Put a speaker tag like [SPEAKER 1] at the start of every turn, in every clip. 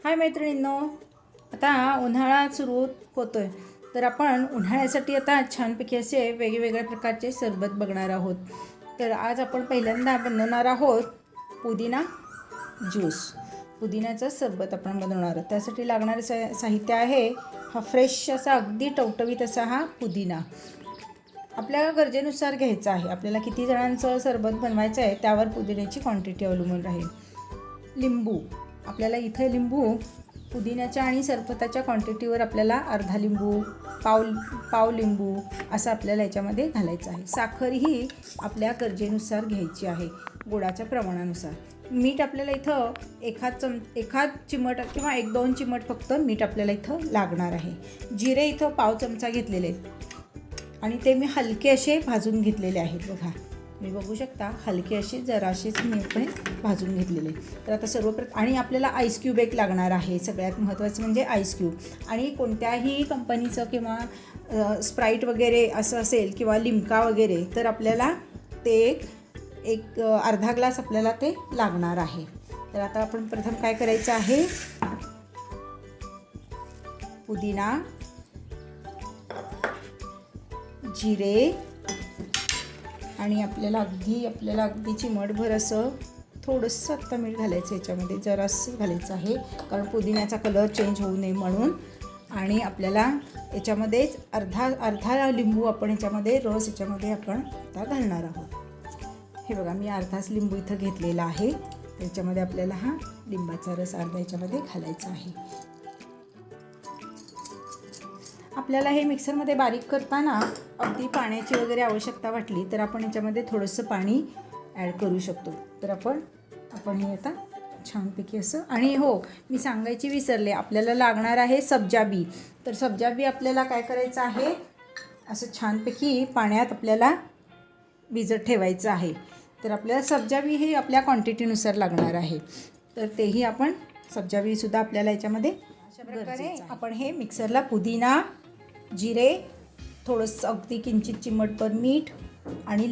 [SPEAKER 1] हाय मैत्रिणींनो, आता उन्हाळा सुरू होतोय तर आपण उन्हाळ्यासाठी आता छानपैकी असे वेगवेगळ्या प्रकारचे सरबत बघणार आहोत। तर आज आपण पहिल्यांदा बनवणार आहोत पुदिना ज्यूस। पुदिन्याचं सरबत आपण बनवणार आहोत। त्यासाठी लागणारे साहित्य आहे हा फ्रेश असा अगदी टवटवीत असा हा पुदिना। आपल्या गरजेनुसार घ्यायचा आहे। आपल्याला किती जणांचं सरबत बनवायचं आहे त्यावर पुदिन्याची क्वांटिटी अवलंबून राहील। लिंबू, आपल्याला इथे लिंबू पुदिन्याच्या आणि सरबताच्या क्वांटिटीवर आपल्याला अर्धा लिंबू, पाव लिंबू असं आपल्याला याच्यामध्ये घालायचं आहे। साखर ही आपल्या गरजेनुसार घ्यायची आहे, गोडाच्या प्रमाणानुसार। मीठ आपल्याला इथं एखाद चिमट किंवा 1-2 चिमट फक्त मीठ आपल्याला इथं लागणार आहे। जिरे इथं पाव चमचा घेतलेले आहेत आणि ते मी हलके असे भाजून घेतलेले आहेत। बघा, मी बघू शकता हलके असे जराशेच मी आपण भाजून घेतलेले। तर आता सर्वप्रथम आणि आपल्याला आईस क्यूब एक लागणार आहे। सगळ्यात महत्त्वाचं म्हणजे आईस क्यूब। आणि कोणत्याही कंपनीचं किंवा स्प्राईट वगैरे असं असेल किंवा लिम्का वगैरे तर आपल्याला ते एक अर्धा ग्लास आपल्याला ते लागणार आहे। तर आता आपण प्रथम काय करायचं आहे, पुदिना, जिरे आणि आपल्याला अगदी चिमटभर असं थोडंसं आत्ता मीठ घालायचं याच्यामध्ये, जरासं घालायचं आहे कारण पुदिन्याचा कलर चेंज होऊ नये म्हणून। आणि आपल्याला याच्यामध्येच अर्धा लिंबू आपण याच्यामध्ये रस याच्यामध्ये आपण आता घालणार आहोत। हे बघा, मी अर्धाच लिंबू इथं घेतलेला आहे। त्याच्यामध्ये आपल्याला हा लिंबाचा रस अर्धा याच्यामध्ये घालायचा आहे। आपल्याला हे मिक्सरमध्ये बारीक करताना अगदी पाण्याची वगैरे आवश्यकता वाटली तर आपण याच्यामध्ये थोडंसं पाणी ॲड करू शकतो। तर आपण हे आता छानपैकी असं, आणि हो मी सांगायची विसरले, आपल्याला लागणार आहे सब्जा बी। तर सब्जा बी आपल्याला काय करायचं आहे, असं छानपैकी पाण्यात आपल्याला भिजत ठेवायचं आहे। तर आपल्याला सब्जा बी हे आपल्या क्वांटिटीनुसार लागणार आहे। तर तेही आपण सब्जा बीसुद्धा आपल्याला याच्यामध्ये अशा प्रकारे आपण हे मिक्सरला पुदिना, जिरे, थोडंसं अगदी किंचित चिमटभर मीठ आणि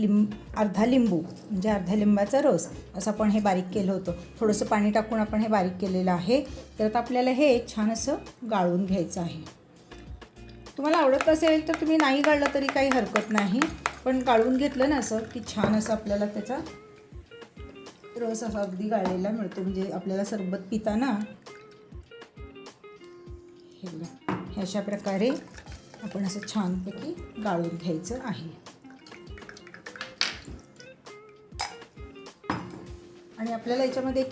[SPEAKER 1] अर्धा लिंबू म्हणजे अर्ध्या लिंबाचा रस असं आपण हे बारीक केलं होतं। थोडंसं पाणी टाकून आपण हे बारीक केलेलं आहे। तर आता आपल्याला हे छान असं गाळून घ्यायचं आहे। तुम्हाला आवडत असेल तर तुम्ही नाही गाळलं तरी काही हरकत नाही, पण गाळून घेतलं ना असं की छान असं आपल्याला त्याचा रस असा अगदी गाळलेला मिळतो। म्हणजे आपल्याला सरबत पिताना हे बघा, हे अशा प्रकारे आपण असं छानपैकी गाळून घ्यायचं आहे। आणि आपल्याला याच्यामध्ये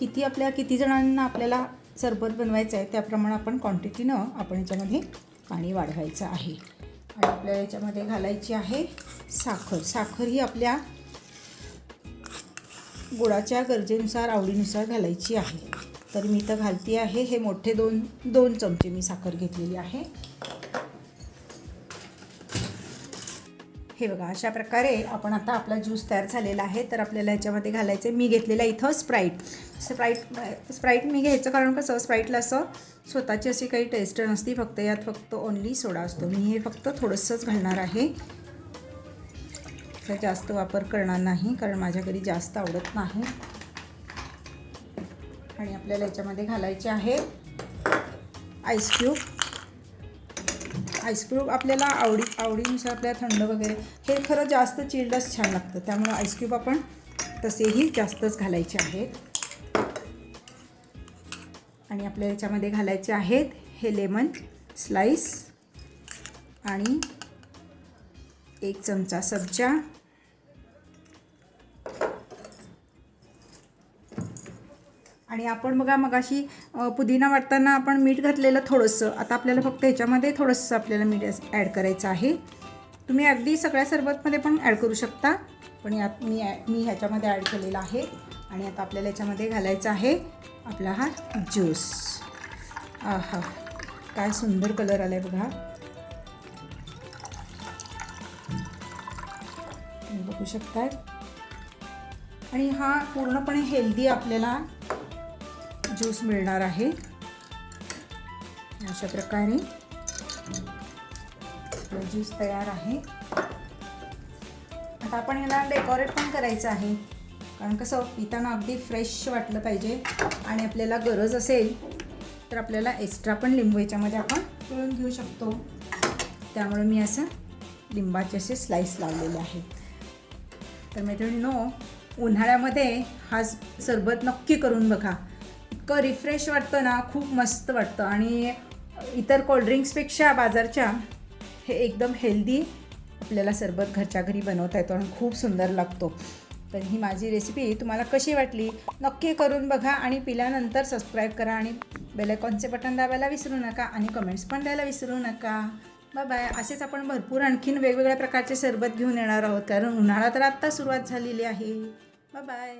[SPEAKER 1] किती जणांना आपल्याला सरबत बनवायचं आहे त्याप्रमाणे आपण क्वांटिटीनं आपण याच्यामध्ये पाणी वाढवायचं आहे। आणि आपल्याला याच्यामध्ये घालायची आहे साखर। साखर ही आपल्या गोडाच्या गरजेनुसार आवडीनुसार घालायची आहे। तर मी इथं घालते आहे हे मोठे दोन चमचे मी साखर घेतलेली आहे। हे बघा, अशा प्रकारे आपण आता आपला ज्यूस तयार झालेला आहे। तर आपल्याला ह्याच्यामध्ये घालायचं आहे, मी घेतलेला इथं स्प्राईट मी घ्यायचं कारण कसं स्प्राईटला असं स्वतःची अशी काही टेस्ट नसती, फक्त ओन्ली सोडा असतो। मी हे फक्त थोडंसंच घालणार आहे, तर जास्त वापर करणार नाही कारण माझ्या घरी जास्त आवडत नाही। आणि आपल्याला याच्यामध्ये घालायचे आहे आईस क्यूब। आपल्याला आवडीनुसार आपल्याला थंड वगैरे, हे खरं जास्त चिल्डच छान लागतं त्यामुळे आईस क्यूब आपण तसेही जास्तच घालायचे आहेत। आणि आपल्याला याच्यामध्ये घालायचे आहेत हे लेमन स्लाइस आणि 1 चमचा सब्जा आणि आपण बघा मगाशी पुदिना वाटताना आपण मीठ घातलेलं थोडंसं, आता आपल्याला फक्त ह्याच्यामध्ये थोडंसं आपल्याला मीठ ॲड करायचं आहे। तुम्ही अगदी सगळ्या सरबतमध्ये पण ॲड करू शकता, पण यात मी ह्याच्यामध्ये ॲड केलेला आहे। आणि आता आपल्याला याच्यामध्ये घालायचा आहे आपला हा ज्यूस। आहा, काय सुंदर कलर आला आहे बघा, तुम्ही बघू शकताय। आणि हा पूर्णपणे हेल्दी आपल्याला ज्यूस मिळणार आहे। अशा प्रकारे ज्यूस तयार आहे। आता आपण ह्याला डेकोरेट पण करायचं आहे कारण कसं पिताना अगदी फ्रेश वाटलं पाहिजे आणि आपल्याला गरज असेल तर आपल्याला एक्स्ट्रा पण लिंबू याच्यामध्ये आपण पिळून घेऊ शकतो. त्यामुळे मी असं लिंबाचे असे स्लाईस लावलेले आहेत. तर मैत्रिणींनो, उन्हाळ्यामध्ये हा सरबत नक्की करून बघा. इतकं रिफ्रेश वाटतं ना, खूप मस्त वाटतं. आणि इतर कोल्ड्रिंक्सपेक्षा बाजारच्या हे एकदम हेल्दी आपल्याला सरबत घरच्या घरी बनवता येतो आणि खूप सुंदर लागतो. तर ही माझी रेसिपी तुम्हाला कशी वाटली नक्की करून बघा आणि पिल्यानंतर सबस्क्राईब करा आणि बेल आयकॉनचे बटन दाबायला विसरू नका आणि कमेंट्स पण द्यायला विसरू नका. Bye bye. असेच आपण भरपूर आणखीन वेगवेगळ्या प्रकारचे सरबत घेऊन येणार आहोत, कारण उन्हाळा तर आत्ता सुरुवात झालेली आहे. Bye bye.